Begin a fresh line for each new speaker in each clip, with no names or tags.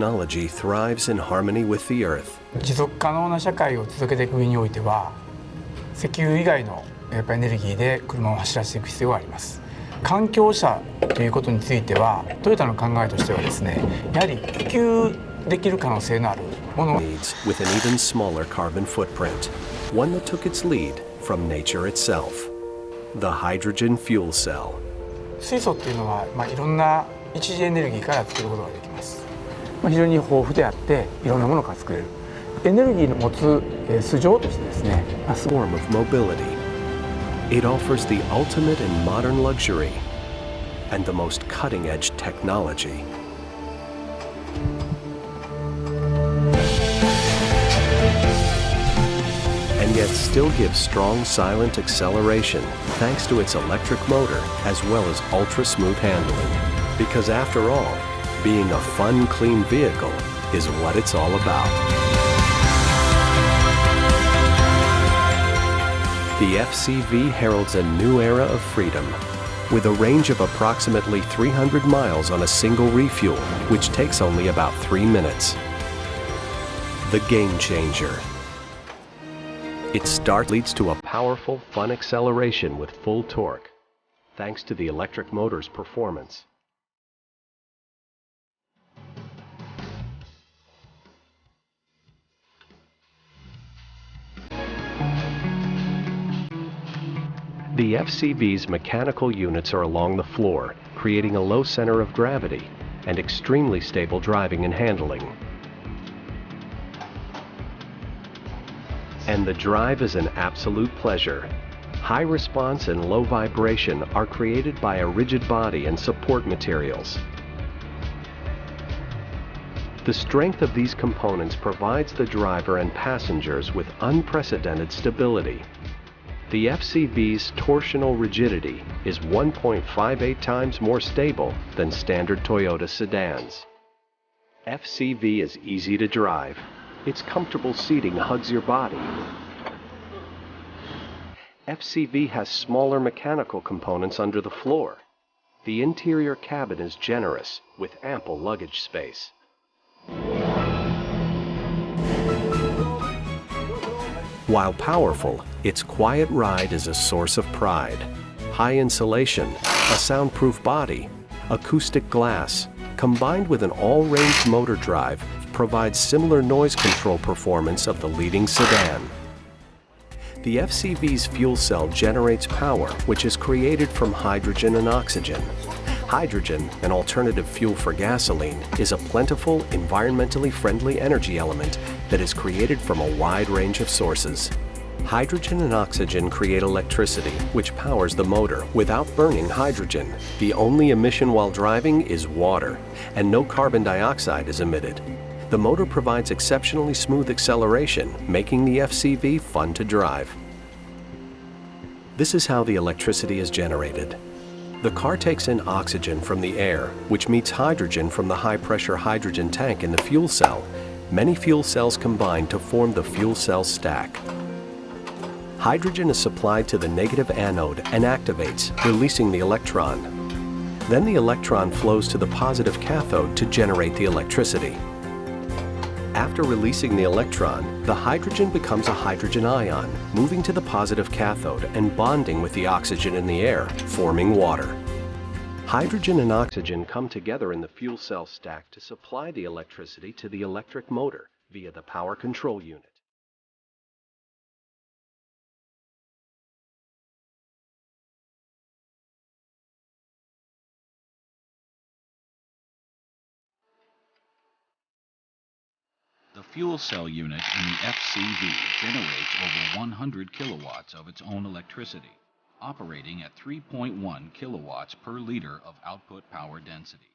Technology thrives in harmony with the earth.
持続可能な社会を続けていく上においては、石油以外のやっぱエネルギーで車を走らせていく必要があります。環境車ということについては、トヨタの考えとしてはですね、やはり普及できる可能性のあるもの
Needs with an even smaller carbon footprint, one that took its lead from nature itself. The hydrogen fuel cell.
水素っていうのは、いろんな一次エネルギーから作ることができます。非常に豊富であって、いろんなものが作れる。エネルギーの持つ素性としてですね。
Form of mobility. It offers the ultimate in modern luxury and the most cutting-edge technology. And yet still gives strong silent acceleration thanks to its electric motor as well as ultra-smooth handling. Because after all, being a fun, clean vehicle is what it's all about. The FCV heralds a new era of freedom, with a range of approximately 300 miles on a single refuel, which takes only about 3 minutes. The game changer. Its start leads to a powerful, fun acceleration with full torque, thanks to the electric motor's performance. The FCV's mechanical units are along the floor, creating a low center of gravity and extremely stable driving and handling. And the drive is an absolute pleasure. High response and low vibration are created by a rigid body and support materials. The strength of these components provides the driver and passengers with unprecedented stability. The FCV's torsional rigidity is 1.58 times more stable than standard Toyota sedans. FCV is easy to drive. Its comfortable seating hugs your body. FCV has smaller mechanical components under the floor. The interior cabin is generous, with ample luggage space. While powerful, its quiet ride is a source of pride. High insulation, a soundproof body, acoustic glass, combined with an all-range motor drive, provides similar noise control performance of the leading sedan. The FCV's fuel cell generates power which is created from hydrogen and oxygen. Hydrogen, an alternative fuel for gasoline, is a plentiful, environmentally friendly energy element that is created from a wide range of sources. Hydrogen and oxygen create electricity, which powers the motor without burning hydrogen. The only emission while driving is water, and no carbon dioxide is emitted. The motor provides exceptionally smooth acceleration, making the FCV fun to drive. This is how the electricity is generated. The car takes in oxygen from the air, which meets hydrogen from the high-pressure hydrogen tank in the fuel cell. Many fuel cells combine to form the fuel cell stack. Hydrogen is supplied to the negative anode and activates, releasing the electron. Then the electron flows to the positive cathode to generate the electricity. After releasing the electron, the hydrogen becomes a hydrogen ion, moving to the positive cathode and bonding with the oxygen in the air, forming water. Hydrogen and oxygen come together in the fuel cell stack to supply the electricity to the electric motor via the power control unit.
The fuel cell unit in the FCV generates over 100 kilowatts of its own electricity, operating at 3.1 kilowatts per liter of output power density.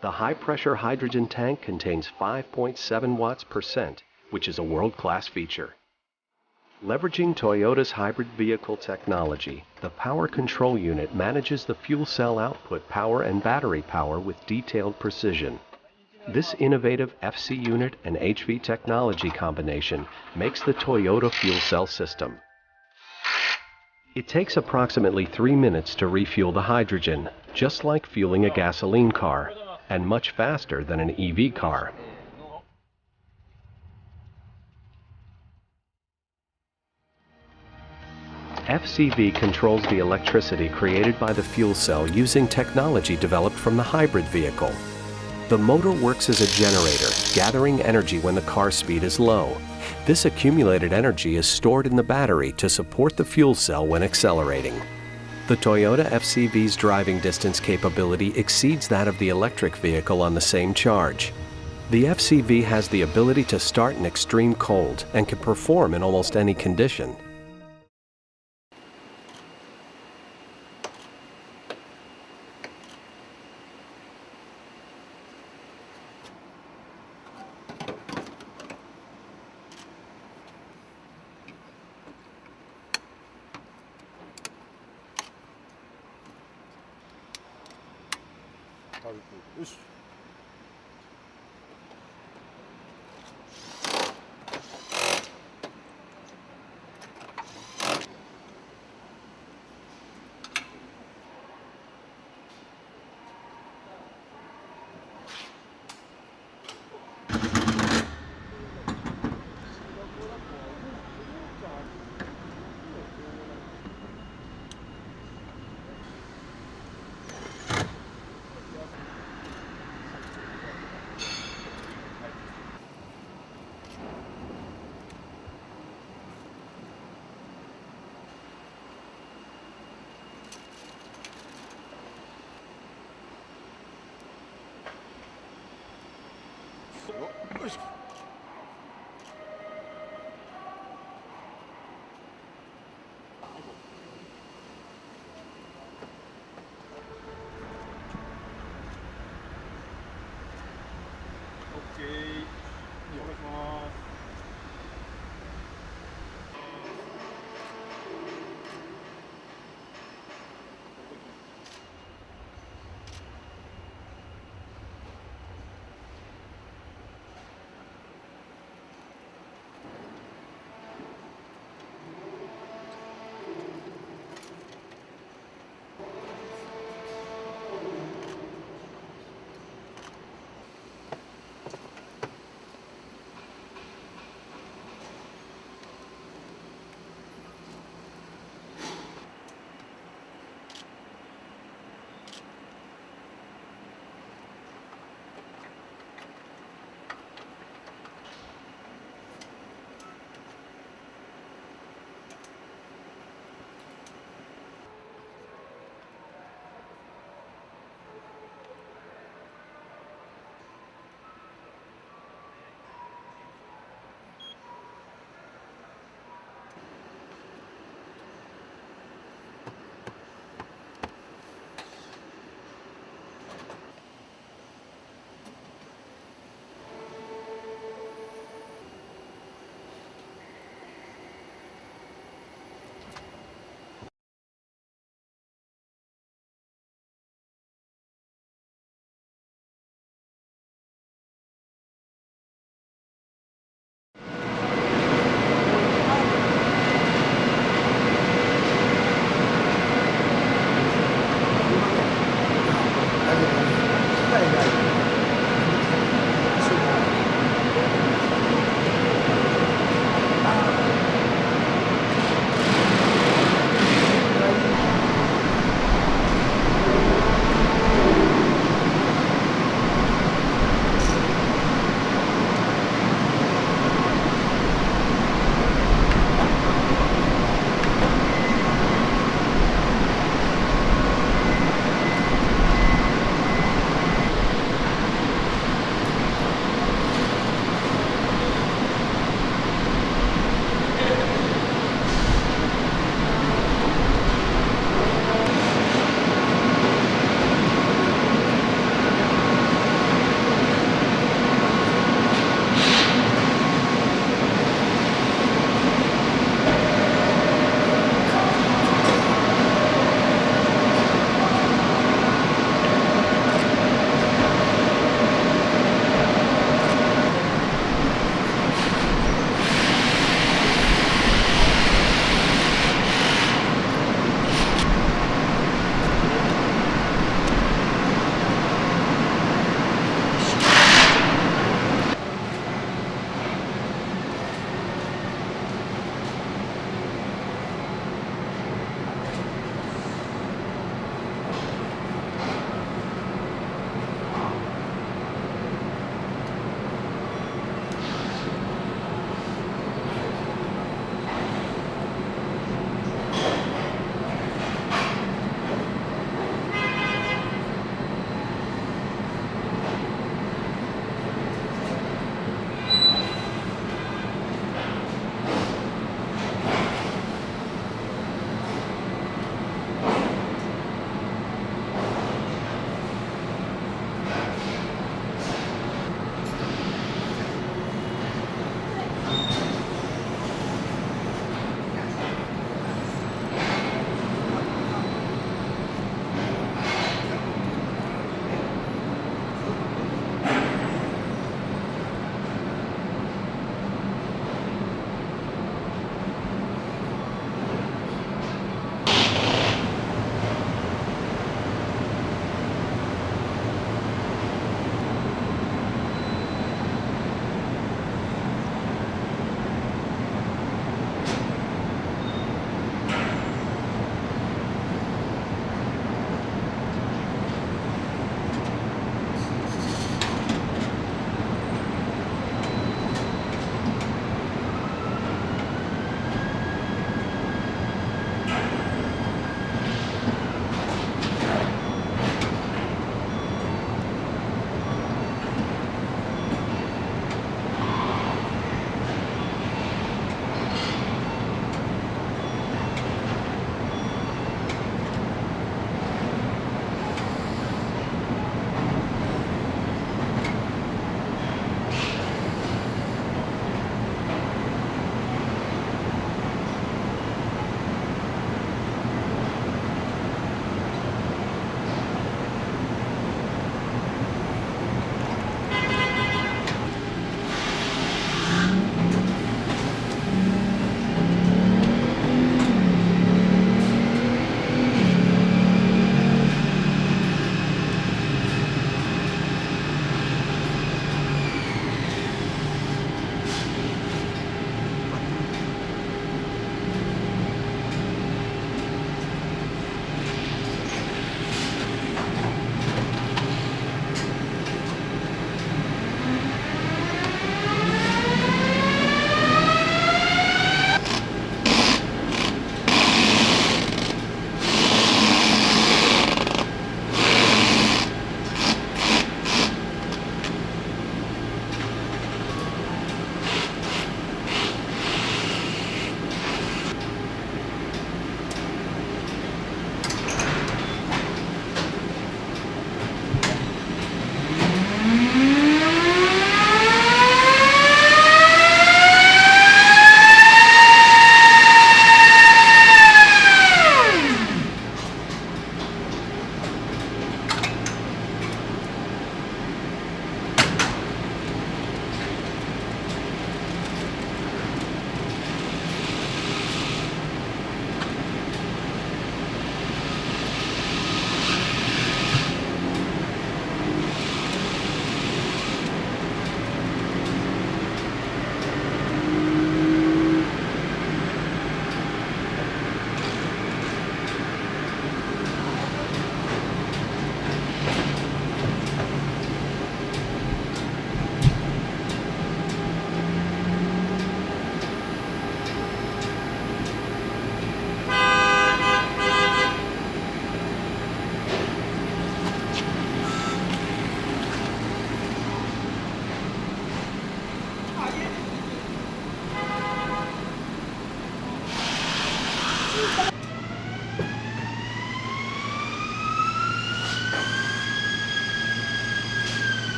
The high-pressure hydrogen tank contains 5.7 watts per cent, which is a world-class feature. Leveraging Toyota's hybrid vehicle technology, the power control unit manages the fuel cell output power and battery power with detailed precision. This innovative FC unit and HV technology combination makes the Toyota fuel cell system. It takes approximately 3 minutes to refuel the hydrogen, just like fueling a gasoline car. and much faster than an EV car. FCV controls the electricity created by the fuel cell using technology developed from the hybrid vehicle. The motor works as a generator, gathering energy when the car speed is low. This accumulated energy is stored in the battery to support the fuel cell when accelerating. The Toyota FCV's driving distance capability exceeds that of the electric vehicle on the same charge. The FCV has the ability to start in extreme cold and can perform in almost any condition.
OK、お願いします。